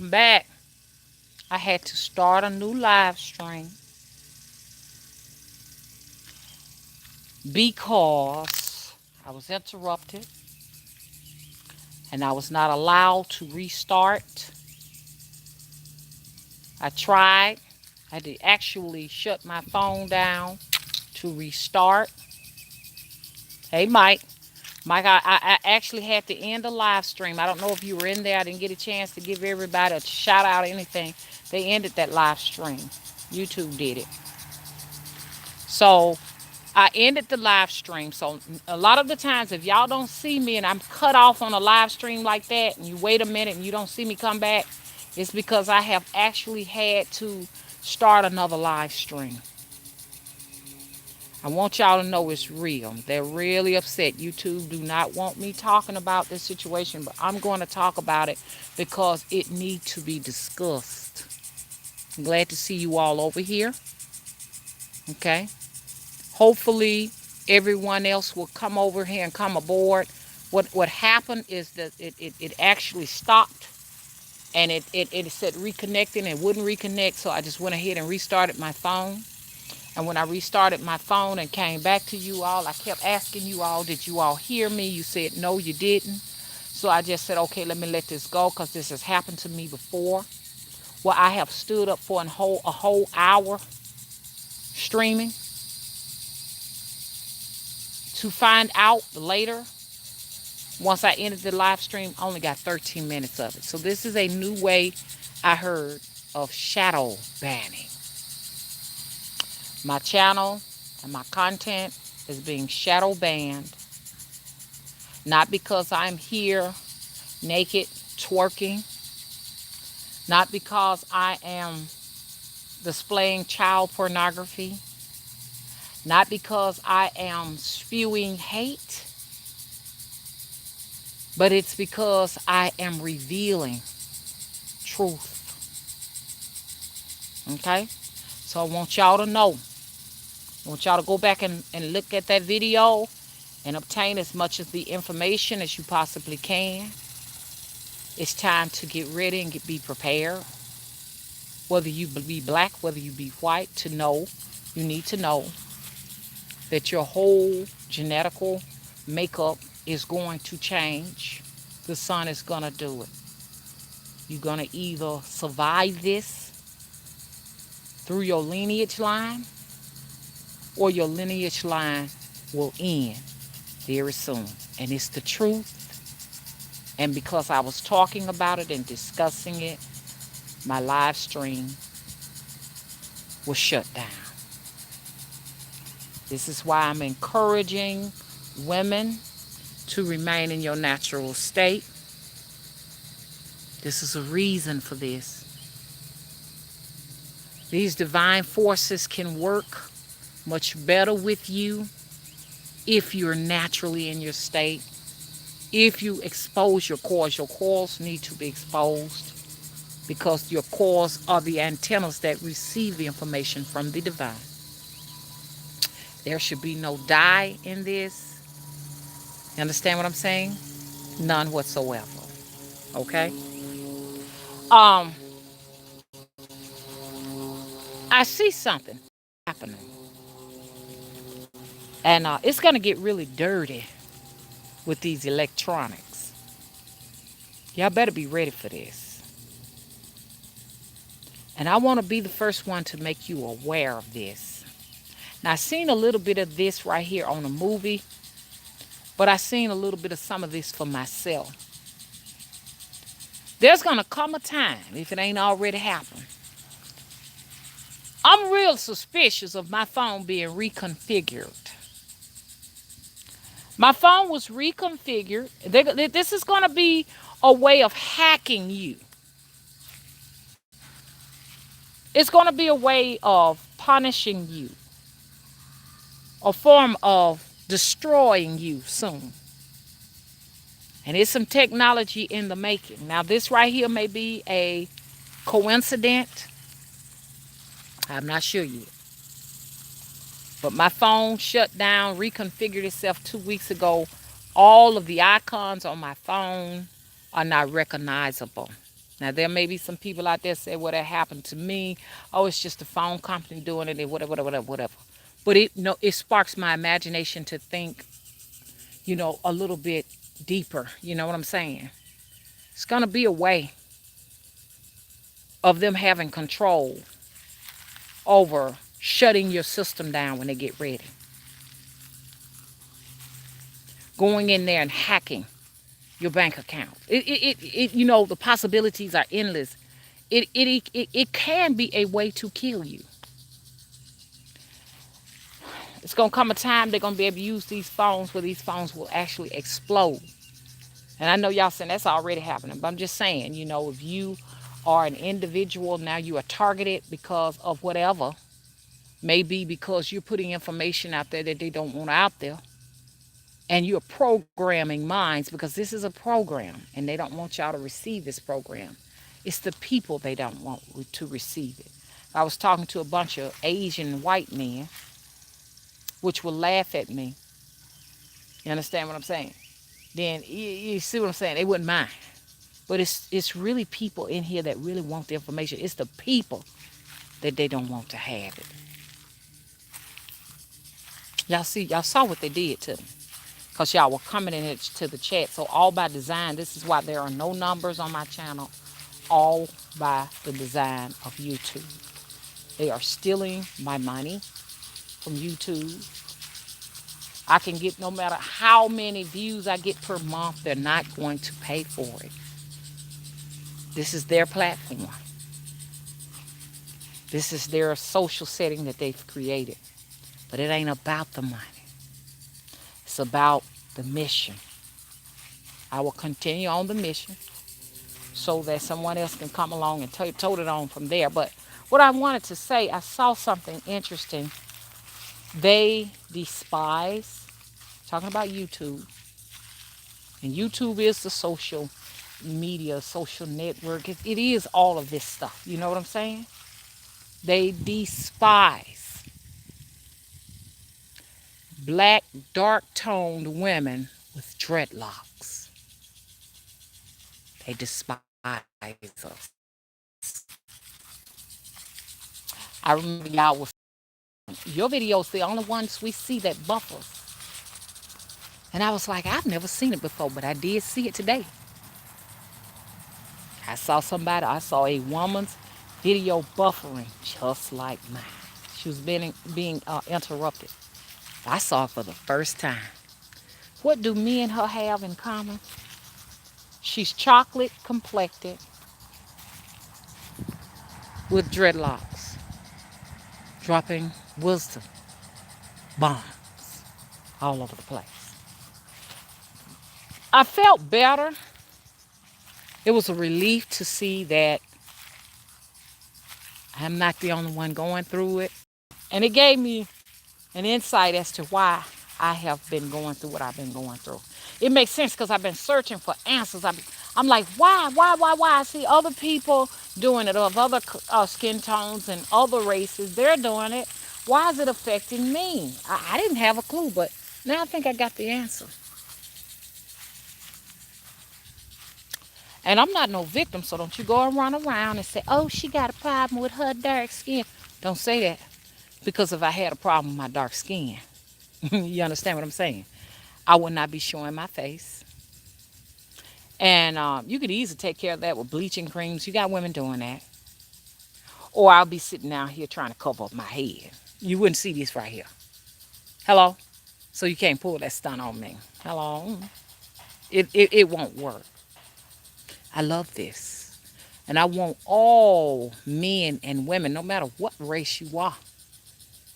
come back, I had to start a new live stream because I was interrupted and I was not allowed to restart. I tried. I had to actually shut my phone down to restart. Hey, Mike. Mike, I actually had to end the live stream. I don't know if you were in there. I didn't get a chance to give everybody a shout out or anything. They ended that live stream. YouTube did it. So I ended the live stream. So a lot of the times, if y'all don't see me and I'm cut off on a live stream like that, and you wait a minute and you don't see me come back, it's because I have actually had to start another live stream. I want y'all to know it's real. They're really upset. YouTube do not want me talking about this situation, but I'm going to talk about it because it needs to be discussed. I'm glad to see you all over here. Okay. Hopefully everyone else will come over here and come aboard. What happened is that it actually stopped and it said reconnecting and wouldn't reconnect, so I just went ahead and restarted my phone. And when I restarted my phone and came back to you all, I kept asking you all, did you all hear me? You said no, you didn't. So I just said, okay, let me let this go because this has happened to me before. Well, I have stood up for a whole hour streaming to find out later. Once I ended the live stream, I only got 13 minutes of it. So this is a new way I heard of shadow banning. My channel and my content is being shadow banned. Not because I'm here naked twerking. Not because I am displaying child pornography. Not because I am spewing hate. But it's because I am revealing truth. Okay? So I want y'all to know. I want y'all to go back and look at that video and obtain as much of the information as you possibly can. It's time to get ready and be prepared. Whether you be black, whether you be white, to know, you need to know that your whole genetical makeup is going to change. The sun is going to do it. You're going to either survive this through your lineage line, or your lineage line will end very soon. And it's the truth. And because I was talking about it and discussing it, my live stream was shut down. This is why I'm encouraging women to remain in your natural state. This is a reason for this. These divine forces can work much better with you if you're naturally in your state. If you expose your coils need to be exposed because your coils are the antennas that receive the information from the divine. There should be no dye in this. You understand what I'm saying? None whatsoever. Okay? Um, I see something happening. And it's going to get really dirty with these electronics. Y'all better be ready for this. And I want to be the first one to make you aware of this. Now, I seen a little bit of this right here on a movie, but I seen a little bit of some of this for myself. There's going to come a time, if it ain't already happened, I'm real suspicious of my phone being reconfigured. My phone was reconfigured. This is going to be a way of hacking you. It's going to be a way of punishing you, a form of destroying you soon. And it's some technology in the making. Now, this right here may be a coincidence. I'm not sure yet. But my phone shut down, reconfigured itself 2 weeks ago. All of the icons on my phone are not recognizable. Now, there may be some people out there say, well, that happened to me. Oh, it's just the phone company doing it, and whatever, whatever, whatever. But it no, it sparks my imagination to think, a little bit deeper. You know what I'm saying? It's gonna be a way of them having control over shutting your system down when they get ready. Going in there and hacking your bank account. The possibilities are endless. It can be a way to kill you. It's gonna come a time they're gonna be able to use these phones where these phones will actually explode. And I know y'all saying that's already happening, but I'm just saying, if you are an individual, now you are targeted because of whatever. Maybe because you're putting information out there that they don't want out there. And you're programming minds because this is a program and they don't want y'all to receive this program. It's the people they don't want to receive it. I was talking to a bunch of Asian white men, which will laugh at me. You understand what I'm saying? Then you see what I'm saying? They wouldn't mind. But it's really people in here that really want the information. It's the people that they don't want to have it. Y'all saw what they did to them. Because y'all were coming in to the chat. So all by design, this is why there are no numbers on my channel. All by the design of YouTube. They are stealing my money from YouTube. I can get, no matter how many views I get per month, they're not going to pay for it. This is their platform. This is their social setting that they've created. But it ain't about the money. It's about the mission. I will continue on the mission so that someone else can come along and tote it on from there. But what I wanted to say, I saw something interesting. They despise, talking about YouTube, and YouTube is the social media, social network. It is all of this stuff. You know what I'm saying? They despise black, dark-toned women with dreadlocks. They despise us. I remember y'all was, your videos the only ones we see that buffers. And I was like, I've never seen it before, but I did see it today. I saw a woman's video buffering just like mine. She was being interrupted. I saw it for the first time. What do me and her have in common? She's chocolate complected with dreadlocks, dropping wisdom bombs all over the place. I felt better. It was a relief to see that I'm not the only one going through it. And it gave me an insight as to why I have been going through what I've been going through. It makes sense because I've been searching for answers. I'm like, why? I see other people doing it of other skin tones and other races. They're doing it. Why is it affecting me? I didn't have a clue, but now I think I got the answer. And I'm not no victim, so don't you go and run around and say, oh, she got a problem with her dark skin. Don't say that. Because if I had a problem with my dark skin, you understand what I'm saying? I would not be showing my face. And you could easily take care of that with bleaching creams. You got women doing that. Or I'll be sitting down here trying to cover up my head. You wouldn't see this right here. Hello? So you can't pull that stunt on me. Hello? It won't work. I love this. And I want all men and women, no matter what race you are,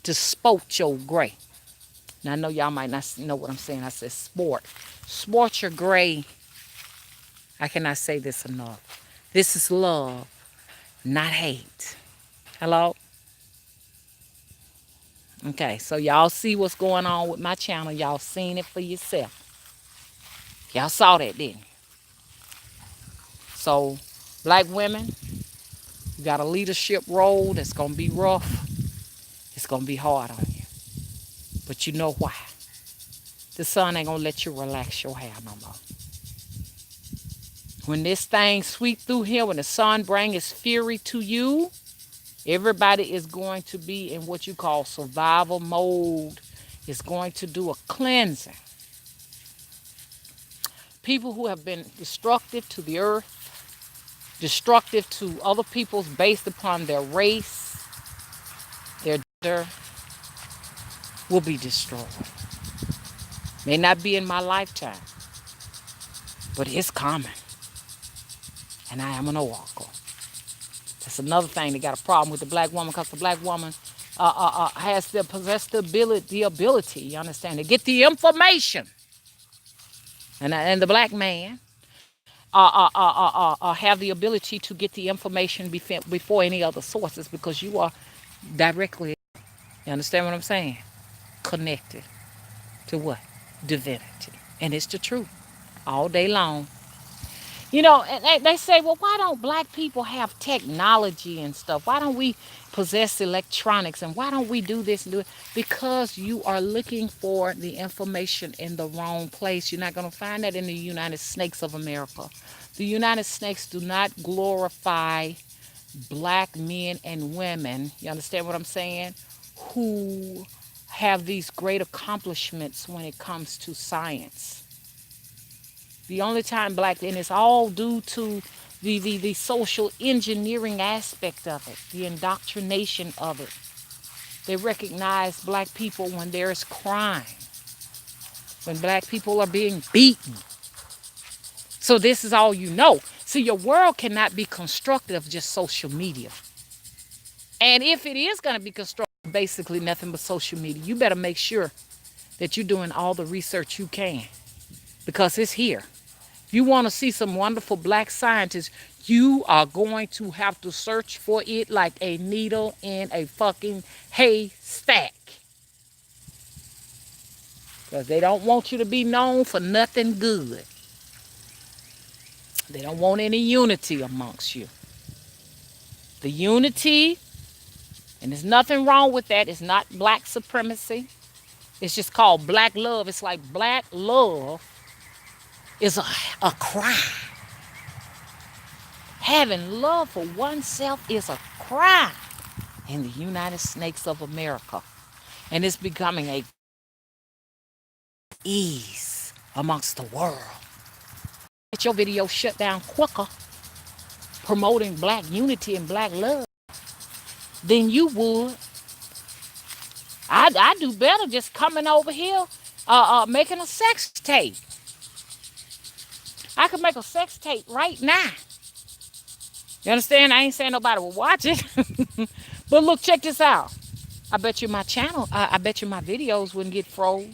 to sport your gray. Now, I know y'all might not know what I'm saying. I said sport. Sport your gray. I cannot say this enough. This is love, not hate. Hello? Okay, so y'all see what's going on with my channel. Y'all seen it for yourself. Y'all saw that, didn't you? So, black women, you got a leadership role that's going to be rough. It's going to be hard on you. But you know why? The sun ain't going to let you relax your hair no more. When this thing sweep through here, when the sun bring its fury to you, everybody is going to be in what you call survival mode. It's going to do a cleansing. People who have been destructive to the earth, destructive to other peoples based upon their race, their gender, will be destroyed. May not be in my lifetime, but it's coming. And I am an oracle. That's another thing that got a problem with the black woman, because the black woman has to possess the ability, you understand, to get the information. And the black man have the ability to get the information before any other sources, because you are directly, you understand what I'm saying, connected to what? Divinity. And it's the truth all day long. You know, and they say, well, why don't black people have technology and stuff? Why don't we possess electronics? And why don't we do this and do it? Because you are looking for the information in the wrong place. You're not going to find that in the United Snakes of America. The United Snakes do not glorify black men and women, you understand what I'm saying, who have these great accomplishments when it comes to science. The only time black, and it's all due to the social engineering aspect of it, the indoctrination of it. They recognize black people when there is crime, when black people are being beaten. So this is all you know. See, your world cannot be constructed of just social media. And if it is going to be constructed, basically nothing but social media, you better make sure that you're doing all the research you can, because it's here. You want to see some wonderful black scientists, you are going to have to search for it like a needle in a fucking haystack. Because they don't want you to be known for nothing good. They don't want any unity amongst you. The unity, and there's nothing wrong with that, it's not black supremacy. It's just called black love. It's like black love is a crime. Having love for oneself is a crime in the United Snakes of America. And it's becoming a ease amongst the world. Get your video shut down quicker promoting black unity and black love than you would. I do better just coming over here making a sex tape. I could make a sex tape right now. You understand? I ain't saying nobody will watch it. But look, check this out. I bet you my channel, I bet you my videos wouldn't get froze.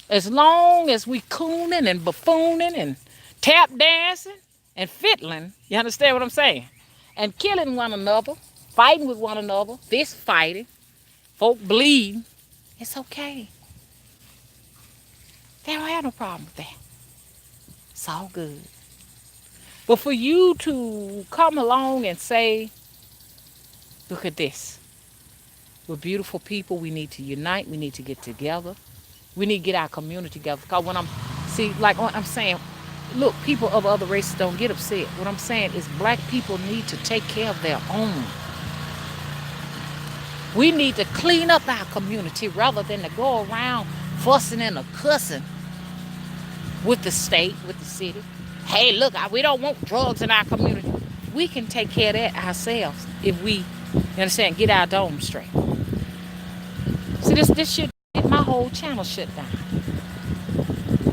As long as we cooning and buffooning and tap dancing and fiddling, you understand what I'm saying? And killing one another, fighting with one another, fist fighting, folk bleed, it's okay. They don't have no problem with that. It's all good. But for you to come along and say, look at this. We're beautiful people. We need to unite. We need to get together. We need to get our community together. Because when like what I'm saying, look, people of other races don't get upset. What I'm saying is black people need to take care of their own. We need to clean up our community rather than to go around fussing and cussing with the state, with the city. Hey, look, we don't want drugs in our community. We can take care of that ourselves if we, you understand, get our dome straight. See, this shit get my whole channel shut down.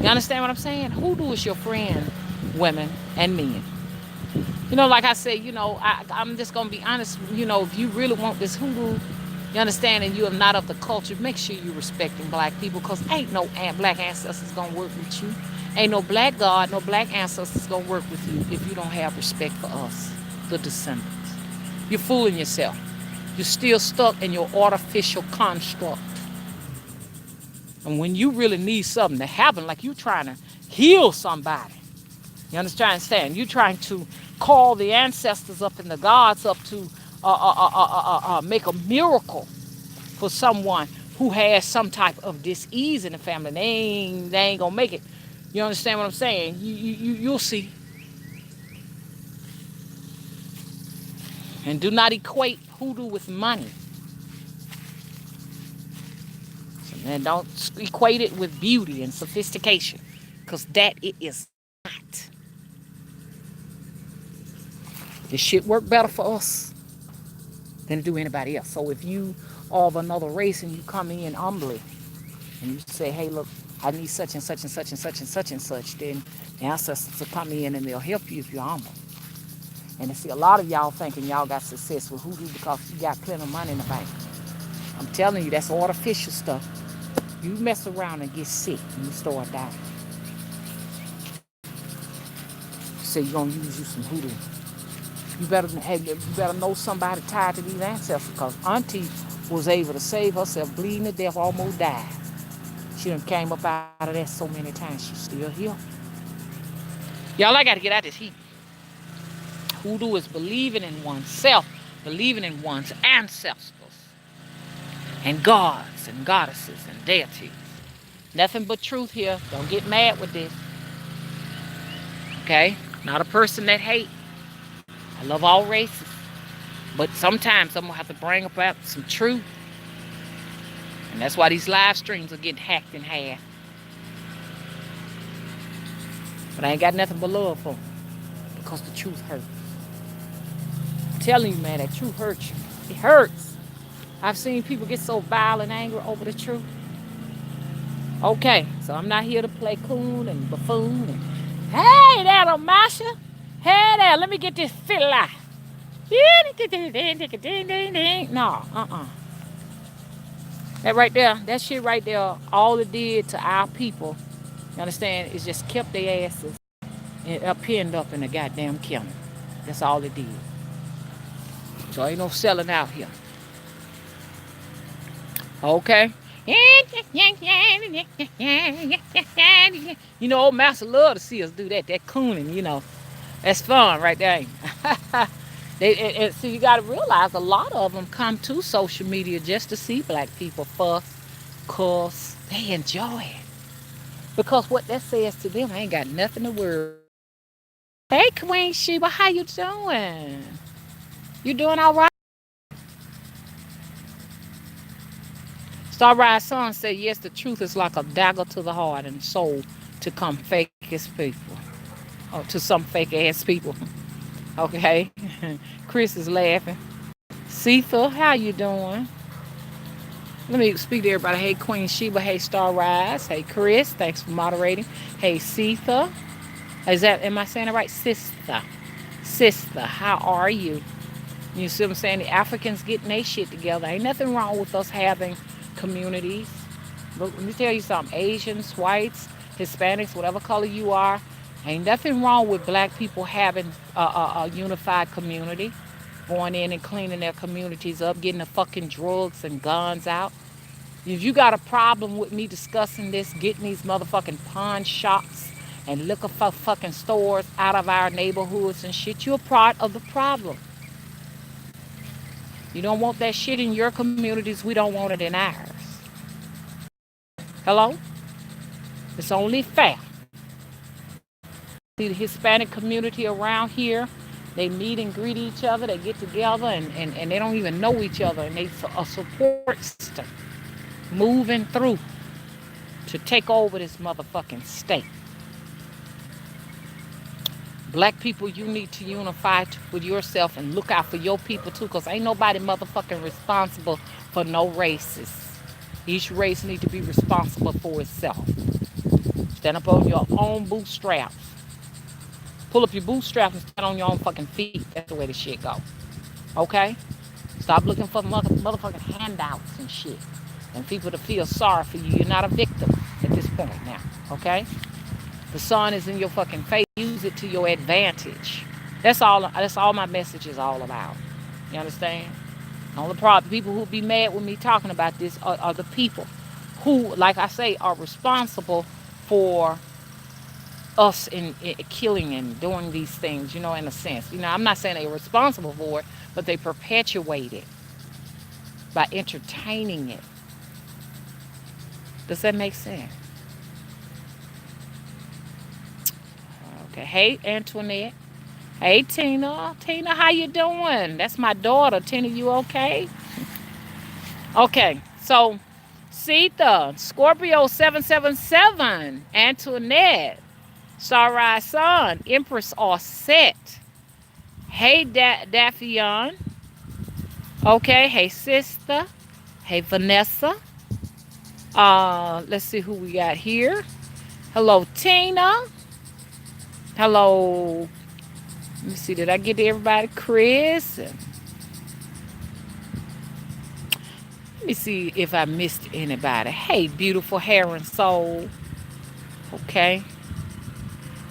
You understand what I'm saying? Hoodoo is your friend, women and men. You know, like I said, you know, I'm just going to be honest. You know, if you really want this hoodoo, you understand, and you are not of the culture, make sure you respecting black people, because ain't no black ancestors going to work with you. Ain't no black God, no black ancestors going to work with you if you don't have respect for us, the descendants. You're fooling yourself. You're still stuck in your artificial construct. And when you really need something to happen, like you trying to heal somebody, you understand? You're trying to call the ancestors up and the gods up to make a miracle for someone who has some type of dis-ease in the family. They ain't gonna make it. You understand what I'm saying? You'll see. And do not equate hoodoo with money. And don't equate it with beauty and sophistication, because that it is not. This shit work better for us than to do anybody else. So if you are of another race and you come in humbly and you say, hey, look, I need such and such and such and such and such and such, then the ancestors will come in and they'll help you if you're humble. And I see a lot of y'all thinking y'all got success with hoodoo because you got plenty of money in the bank. I'm telling you, that's artificial stuff. You mess around and get sick and you start dying. So you're gonna use you some hoodoo. You better know somebody tied to these ancestors, because Auntie was able to save herself bleeding to death, almost died. She done came up out of that so many times. She's still here. Y'all, I gotta get out of this heat. Hoodoo is believing in oneself, believing in one's ancestors, and gods and goddesses and deities. Nothing but truth here. Don't get mad with this. Okay? Not a person that hate. I love all races. But sometimes I'm going to have to bring about some truth. And that's why these live streams are getting hacked in half. But I ain't got nothing but love for them, because the truth hurts. I'm telling you, man, that truth hurts you. It hurts. I've seen people get so violent and angry over the truth. Okay, so I'm not here to play coon and buffoon. And, hey there, Masha. Hey there, let me get this fella. No, That right there, that shit right there, all it did to our people, you understand, is just kept their asses pinned up in the goddamn kennel. That's all it did. So ain't no selling out here. Okay? You know, old master love to see us do that cooning, you know. That's fun right there. So you got to realize a lot of them come to social media just to see black people fuss, cuss. They enjoy it. Because what that says to them, I ain't got nothing to worry. Hey, Queen Sheba, how you doing? You doing all right? Starrise Son said, yes, the truth is like a dagger to the heart and soul to come fake as people. Or to some fake ass people. Okay? Chris is laughing. Cetha, how you doing? Let me speak to everybody. Hey, Queen Sheba. Hey, Starrise. Hey, Chris. Thanks for moderating. Hey, Cetha. Am I saying it right? Sister. Sister, how are you? You see what I'm saying? The Africans getting their shit together. Ain't nothing wrong with us having communities. But let me tell you something. Asians, whites, Hispanics, whatever color you are, ain't nothing wrong with black people having a unified community. Going in and cleaning their communities up, getting the fucking drugs and guns out. If you got a problem with me discussing this, getting these motherfucking pawn shops and liquor fucking stores out of our neighborhoods and shit, you're part of the problem. You don't want that shit in your communities, we don't want it in ours. Hello? It's only fair. See the Hispanic community around here, they meet and greet each other, they get together and they don't even know each other, and they a support system moving through to take over this motherfucking state. Black people, you need to unify with yourself and look out for your people too, because ain't nobody motherfucking responsible for no races. Each race need to be responsible for itself. Stand up on your own bootstraps. Pull up your bootstraps and stand on your own fucking feet. That's the way the shit go. Okay? Stop looking for motherfucking handouts and shit. And people to feel sorry for you. You're not a victim at this point now. Okay? The sun is in your fucking face. Use it to your advantage. That's all my message is all about. You understand? The only problem, people who be mad with me talking about this are the people who, like I say, are responsible for us in killing and doing these things, you know, in a sense. You know, I'm not saying they're responsible for it, but they perpetuate it by entertaining it. Does that make sense? Okay. Hey, Antoinette. Hey Tina. Tina, how you doing? That's my daughter. Tina, you okay? Okay. So Sita, Scorpio 777, Antoinette, Sarai Sun, Empress Offset. Hey Daphion. Okay, hey sister. Hey Vanessa. Let's see who we got here. Hello Tina. Hello. Let me see, did I get to everybody? Chris. And let me see if I missed anybody. Hey, beautiful hair and soul. Okay.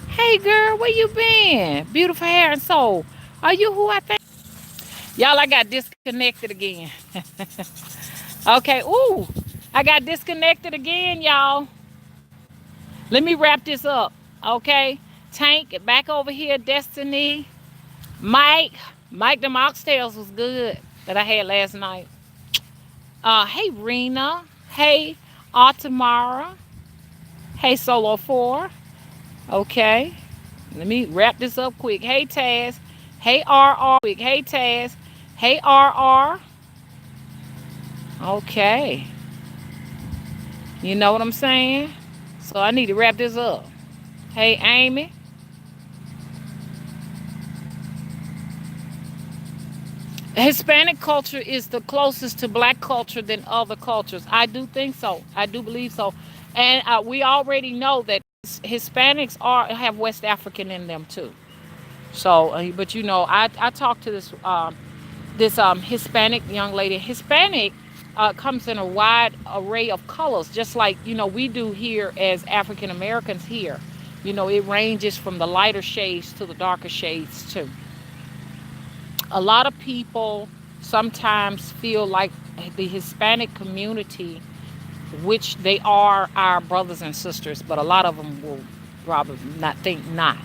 Hey girl, where you been? Beautiful hair and soul. Are you who I think? Y'all, I got disconnected again. Okay, ooh. I got disconnected again, y'all. Let me wrap this up. Okay. Tank, back over here, Destiny. Mike. Mike, them oxtails was good that I had last night. Hey Rena. Hey Altamara. Hey Solo 4. Okay. Let me wrap this up quick. Hey Taz. Hey RR. Quick. Hey Taz. Hey RR. Okay. You know what I'm saying? So I need to wrap this up. Hey Amy. Hispanic culture is the closest to black culture than other cultures. I do think so. I do believe so. And we already know that Hispanics are have West African in them too. So, but you know, I talked to this Hispanic young lady. Hispanic comes in a wide array of colors, just like you know we do here as African Americans here. You know, it ranges from the lighter shades to the darker shades too. A lot of people sometimes feel like the Hispanic community, which they are our brothers and sisters, but a lot of them will probably not think not.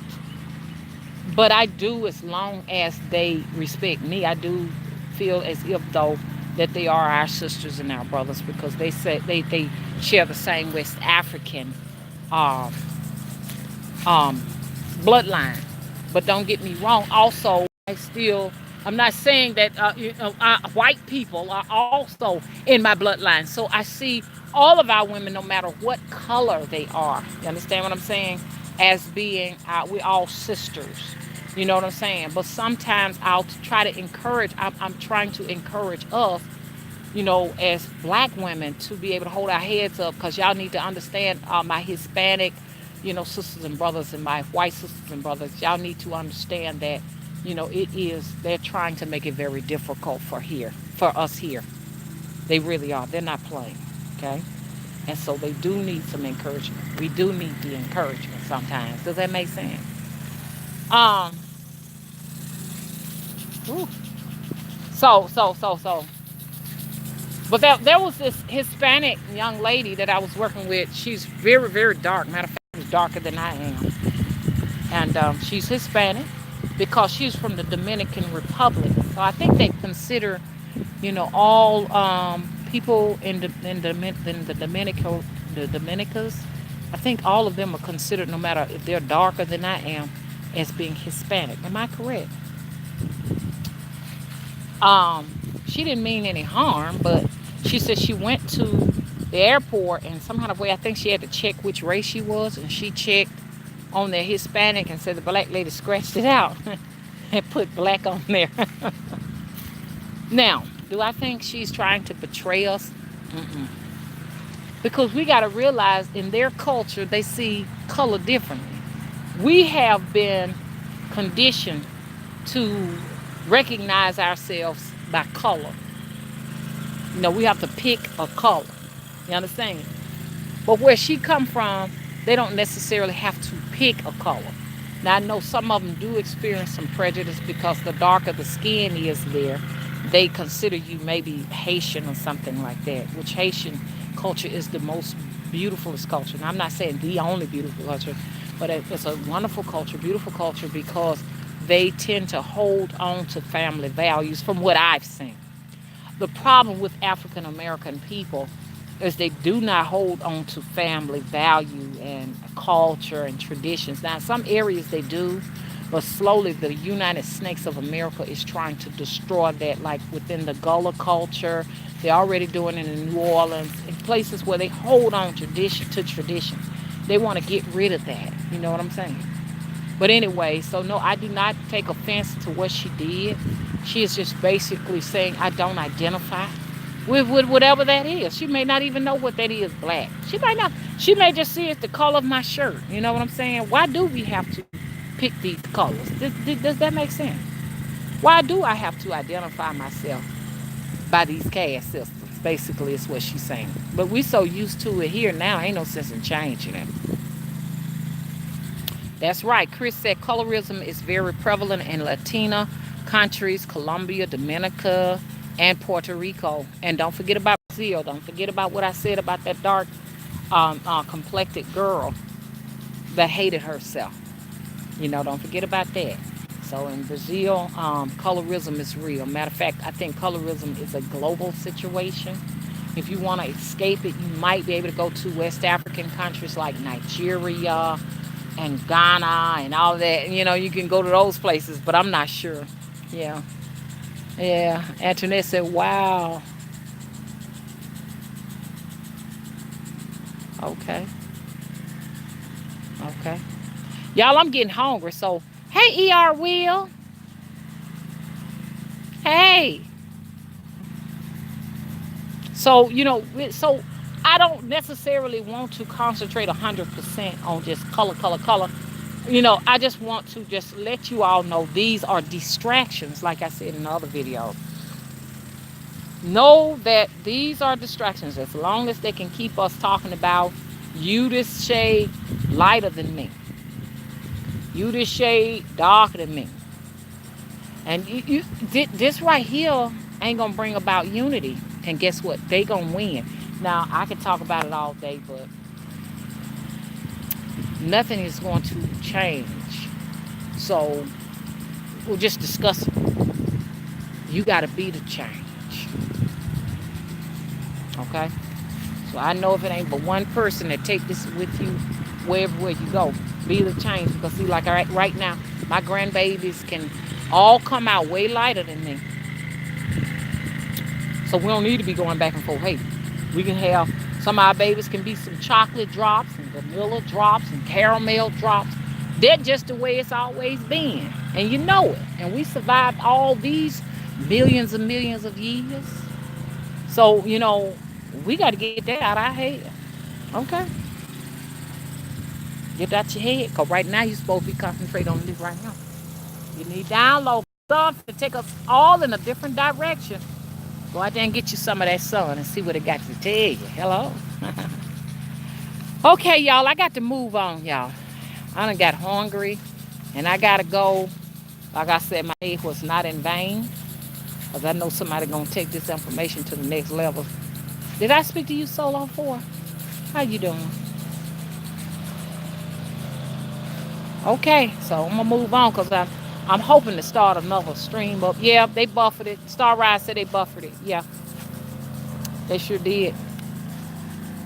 But I do, as long as they respect me, I do feel as if though that they are our sisters and our brothers because they say they share the same West African um, um, bloodline. But don't get me wrong. Also, I'm not saying that white people are also in my bloodline. So I see all of our women, no matter what color they are. You understand what I'm saying? As being, we're all sisters. You know what I'm saying? But sometimes I'll try to encourage. I'm trying to encourage us, you know, as black women to be able to hold our heads up because y'all need to understand my Hispanic, you know, sisters and brothers and my white sisters and brothers. Y'all need to understand that, you know, they're trying to make it very difficult for us here. They really are. They're not playing, okay? And so they do need some encouragement. We do need the encouragement sometimes. Does that make sense? Um, ooh. So. But there was this Hispanic young lady that I was working with. She's very, very dark. Matter of fact, she's darker than I am. And she's Hispanic because she's from the Dominican Republic. So I think they consider, you know, all people in the Dominicas. I think all of them are considered, no matter if they're darker than I am, as being Hispanic. Am I correct? Um, she didn't mean any harm, but she said she went to the airport and some kind of way I think she had to check which race she was, and she checked on the Hispanic and said the black lady scratched it out and put black on there. Now, do I think she's trying to betray us? Mm-mm. Because we got to realize in their culture they see color differently. We have been conditioned to recognize ourselves by color. You know, we have to pick a color. You understand? But where she come from, they don't necessarily have to pick a color. Now I know some of them do experience some prejudice because the darker the skin is there, they consider you maybe Haitian or something like that. Which Haitian culture is the most beautifulest culture. Now I'm not saying the only beautiful culture, but it's a wonderful culture, beautiful culture because they tend to hold on to family values from what I've seen. The problem with African American people is they do not hold on to family value and culture and traditions. Now, some areas they do, But slowly, the United Snakes of America is trying to destroy that, like within the Gullah culture. They're already doing it in New Orleans, in places where they hold on to tradition. They want to get rid of that. You know what I'm saying? But anyway, so no, I do not take offense to what she did. She is just basically saying, I don't identify with whatever that is. She may not even know what that is, black. She might not. She may just see it's the color of my shirt. You know what I'm saying? Why do we have to pick these colors? Does that make sense? Why do I have to identify myself by these caste systems? Basically, is what she's saying. But we so used to it here now, ain't no sense in changing it. That's right. Chris said colorism is very prevalent in Latina countries, Colombia, Dominica, and Puerto Rico. And don't forget about Brazil. Don't forget about what I said about that dark complected girl that hated herself. You know, don't forget about that. So in Brazil, colorism is real. Matter of fact, I think colorism is a global situation. If you want to escape it, you might be able to go to West African countries like Nigeria and Ghana and all that. You know, you can go to those places, but I'm not sure. Yeah. Yeah. Antoinette said, wow. Okay. Okay. Y'all, I'm getting hungry. So, hey, ER Will. Hey. So, so I don't necessarily want to concentrate 100% on just color, color, color. I just want to just let you all know these are distractions, like I said in the other video. Know that these are distractions as long as they can keep us talking about you this shade lighter than me. You this shade darker than me. And this right here ain't going to bring about unity. And guess what? They going to win. Now, I could talk about it all day, but nothing is going to change. So, we'll just discuss it. You got to be the change. Okay? So, I know if it ain't but one person that take this with you wherever you go, be the change. Because, see, like right now, my grandbabies can all come out way lighter than me. So we don't need to be going back and forth. Hey, we can have, some of our babies can be some chocolate drops and vanilla drops and caramel drops. That's just the way it's always been. And you know it. And we survived all these millions and millions of years. So, we got to get that out of our head. Okay? Get that out your head. Because right now you're supposed to be concentrating on this right now. You need download stuff to take us all in a different direction. Go out there and get you some of that sun and see what it got to tell you. Hello? Okay, y'all, I got to move on, y'all. I done got hungry, and I got to go. Like I said, my aid was not in vain, because I know somebody going to take this information to the next level. Did I speak to you, Solo 4? How you doing? Okay, so I'm going to move on, because I'm hoping to start another stream up. Yeah, they buffered it. Star Rise said they buffered it. Yeah, they sure did.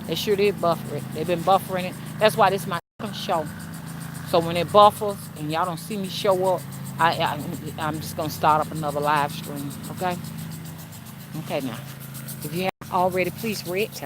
They sure did buffer it. They've been buffering it. That's why this is my second show. So when it buffers and y'all don't see me show up, I'm just going to start up another live stream. Okay? Okay, now. If you haven't already, please rate.